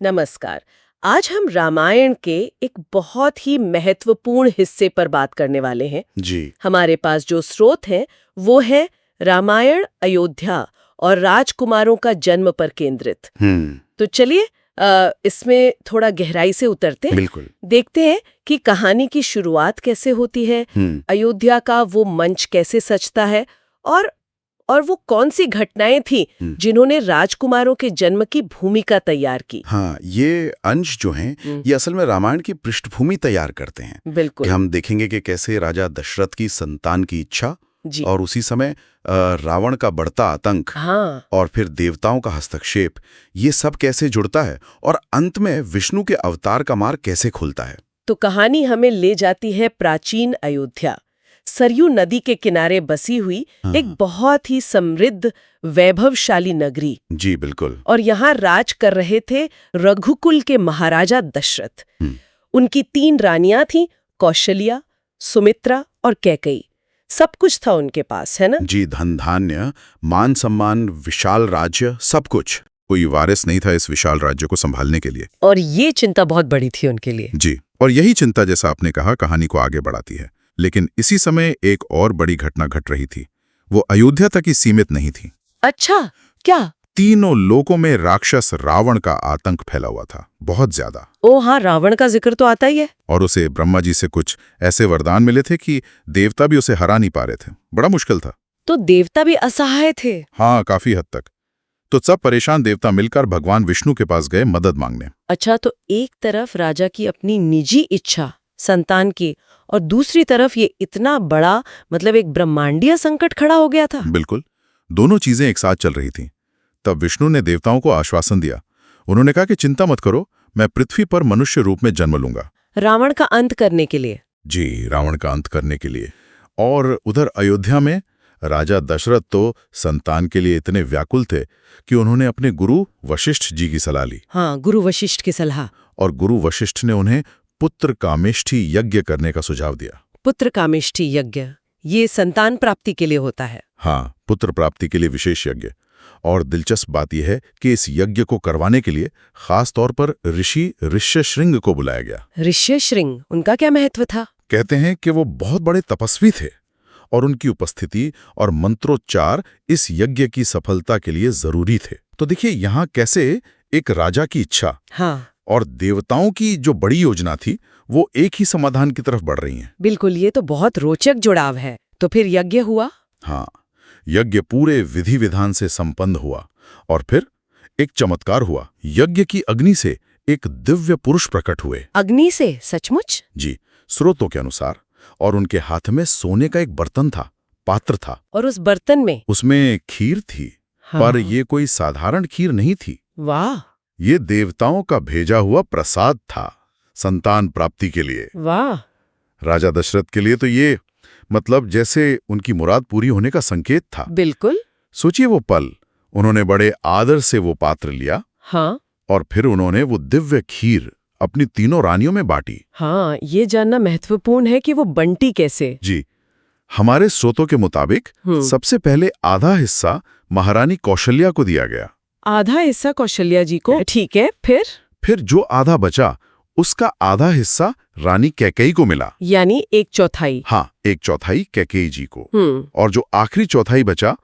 नमस्कार। आज हम रामायण के एक बहुत ही महत्वपूर्ण हिस्से पर बात करने वाले हैं। जी। हमारे पास जो स्रोत है वो है रामायण अयोध्या और राजकुमारों का जन्म पर केंद्रित। तो चलिए इसमें थोड़ा गहराई से उतरते हैं। बिल्कुल। देखते हैं कि कहानी की शुरुआत कैसे होती है, अयोध्या का वो मंच कैसे सजता है और वो कौन सी घटनाएं थी जिन्होंने राजकुमारों के जन्म की भूमिका तैयार की। हाँ, ये अंश जो हैं ये असल में रामायण की पृष्ठभूमि तैयार करते हैं। बिल्कुल। कि हम देखेंगे कि कैसे राजा दशरथ की संतान की इच्छा जी। और उसी समय रावण का बढ़ता आतंक, हाँ। और फिर देवताओं का हस्तक्षेप, ये सब कैसे जुड़ता है और अंत में विष्णु के अवतार का मार्ग कैसे खुलता है। तो कहानी हमें ले जाती है प्राचीन अयोध्या, सरयू नदी के किनारे बसी हुई एक बहुत ही समृद्ध वैभवशाली नगरी। जी बिल्कुल। और यहाँ राज कर रहे थे रघुकुल के महाराजा दशरथ। उनकी 3 रानियां थीं, कौशल्या, सुमित्रा और कैकेयी। सब कुछ था उनके पास, है ना? जी, धन धान्य, मान सम्मान, विशाल राज्य, सब कुछ। कोई वारिस नहीं था इस विशाल राज्य को संभालने के लिए। और ये चिंता बहुत बड़ी थी उनके लिए। जी, और यही चिंता, जैसा आपने कहा, कहानी को आगे बढ़ाती है। लेकिन इसी समय एक और बड़ी घटना घट रही थी। वो अयोध्या तक ही सीमित नहीं थी। अच्छा, क्या? तीनों लोकों में राक्षस रावण का आतंक फैला हुआ था, बहुत ज्यादा। ओ हाँ, रावण का जिक्र तो आता ही है। और उसे ब्रह्मा जी से कुछ ऐसे वरदान मिले थे कि देवता भी उसे हरा नहीं पा रहे थे। बड़ा मुश्किल था। तो देवता भी असहाय थे। हाँ, काफी हद तक। तो सब परेशान देवता मिलकर भगवान विष्णु के पास गए मदद मांगने। अच्छा, तो एक तरफ राजा की अपनी निजी इच्छा संतान की, और दूसरी तरफ ये इतना बड़ा, मतलब एक ब्रह्मांडीय संकट खड़ा हो गया था। बिल्कुल, दोनों चीजें एक साथ चल रही थीं। तब विष्णु ने देवताओं को आश्वासन दिया। उन्होंने कहा कि चिंता मत करो, मैं पृथ्वी पर मनुष्य रूप में जन्म लूंगा। रावण का अंत करने के लिए। जी, रावण का अंत करने के लिए। और उधर अयोध्या में राजा दशरथ तो संतान के लिए इतने व्याकुल थे कि उन्होंने अपने गुरु वशिष्ठ जी की सलाह ली। हाँ, गुरु वशिष्ठ की सलाह। और गुरु वशिष्ठ ने उन्हें पुत्र कामेष्ठी यज्ञ करने का सुझाव दिया। पुत्र कामेष्ठी यज्ञ, ये संतान प्राप्ति के लिए होता है। हाँ, पुत्र प्राप्ति के लिए विशेष यज्ञ। और दिलचस्प बात यह है कि इस यज्ञ को करवाने के लिए खास तौर पर ऋषि ऋष्यशृंग को बुलाया गया। ऋष्यशृंग, उनका क्या महत्व था? कहते हैं कि वो बहुत बड़े तपस्वी थे और उनकी उपस्थिति और मंत्रोच्चार इस यज्ञ की सफलता के लिए जरूरी थे। तो देखिए यहाँ कैसे एक राजा की इच्छा, हाँ, और देवताओं की जो बड़ी योजना थी, वो एक ही समाधान की तरफ बढ़ रही हैं। बिल्कुल, ये तो बहुत रोचक जुड़ाव है। तो फिर यज्ञ हुआ? हाँ, यज्ञ पूरे विधि विधान से संपन्न हुआ और फिर एक चमत्कार हुआ। यज्ञ की अग्नि से एक दिव्य पुरुष प्रकट हुए। अग्नि से? सचमुच? जी, स्रोतों के अनुसार। और उनके हाथ में सोने का एक बर्तन था, पात्र था। और उस बर्तन में? उसमें खीर थी। हाँ। पर ये कोई साधारण खीर नहीं थी। वाह, ये देवताओं का भेजा हुआ प्रसाद था, संतान प्राप्ति के लिए। वाह। राजा दशरथ के लिए तो ये मतलब जैसे उनकी मुराद पूरी होने का संकेत था। बिल्कुल। सोचिए वो पल, उन्होंने बड़े आदर से वो पात्र लिया। हाँ। और फिर उन्होंने वो दिव्य खीर अपनी तीनों रानियों में बांटी। हाँ, ये जानना महत्वपूर्ण है कि वो बंटी कैसे। जी, हमारे स्रोतों के मुताबिक सबसे पहले आधा हिस्सा महारानी कौशल्या को दिया गया। आधा हिस्सा कौशल्या जी को? ठीक है, फिर जो आधा बचा उसका आधा हिस्सा रानी कैकेयी को मिला। यानी 1/4। हाँ, 1/4 कैकेयी जी को। और जो आखिरी चौथाई बचा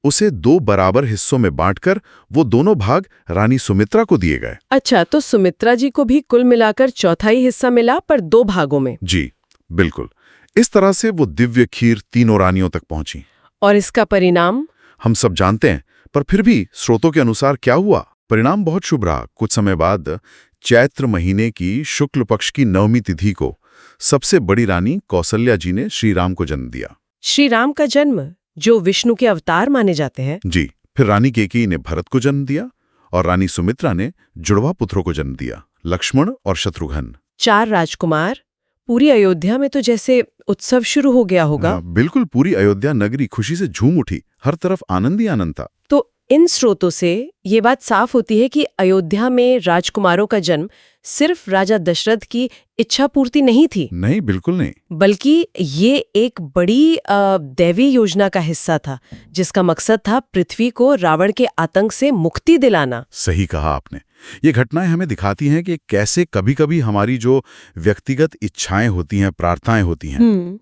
उसे 2 बराबर हिस्सों में बांटकर वो दोनों भाग रानी सुमित्रा को दिए गए। अच्छा, तो सुमित्रा जी को भी कुल मिलाकर चौथाई हिस्सा मिला, पर 2 भागों में। जी बिल्कुल। इस तरह से वो दिव्य खीर तीनों रानियों तक पहुंची। और इसका परिणाम हम सब जानते हैं, पर फिर भी स्रोतों के अनुसार क्या हुआ? परिणाम बहुत शुभ रहा। कुछ समय बाद चैत्र महीने की शुक्ल पक्ष की 9वीं तिथि को सबसे बड़ी रानी कौशल्या जी ने श्री राम को जन्म दिया। श्री राम का जन्म, जो विष्णु के अवतार माने जाते हैं। जी, फिर रानी कैकेयी ने भरत को जन्म दिया और रानी सुमित्रा ने जुड़वा पुत्रों को जन्म दिया, लक्ष्मण और शत्रुघ्न। 4 राजकुमार। पूरी अयोध्या में तो जैसे उत्सव शुरू हो गया होगा। बिल्कुल, पूरी अयोध्या नगरी खुशी से झूम उठी। हर तरफ आनंद ही आनंद था। तो इन स्रोतों से ये बात साफ होती है कि अयोध्या में राजकुमारों का जन्म सिर्फ राजा दशरथ की इच्छा पूर्ति नहीं थी, नहीं, बिल्कुल नहीं। बल्कि ये एक बड़ी दैवी योजना का हिस्सा था, जिसका मकसद था पृथ्वी को रावण के आतंक से मुक्ति दिलाना। सही कहा आपने। ये घटनाएं हमें दिखाती हैं कि कैसे कभी-कभी हमारी जो व्यक्तिगत इच्छाएं होती हैं, प्रार्थनाएं होती हैं,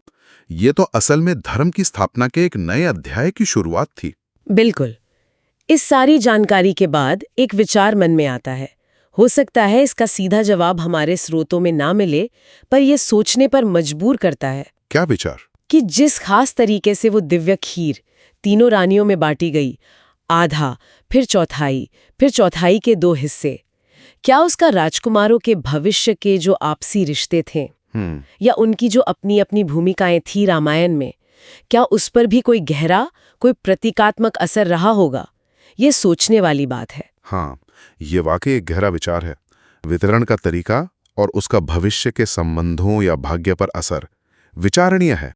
ये तो असल में धर्म की स्थापना के एक नए अध्याय की शुरुआत थी। बिल्कुल। इस सारी जानकारी के बाद एक विचार मन में आता है। हो सकता है इसका सीधा जवाब हमारे स्रोतों में ना मिले, पर यह सोचने पर मजबूर करता है। क्या विचार? कि जिस खास तरीके से वो दिव्य खीर तीनों रानियों में बांटी गई, आधा, फिर चौथाई के 2 हिस्से, क्या उसका राजकुमारों के भविष्य के जो आपसी रिश्ते थे या उनकी जो अपनी अपनी भूमिकाएं थी रामायण में, क्या उस पर भी कोई गहरा, कोई प्रतीकात्मक असर रहा होगा? ये सोचने वाली बात है। हाँ, ये वाकई एक गहरा विचार है। वितरण का तरीका और उसका भविष्य के संबंधों या भाग्य पर असर विचारणीय है।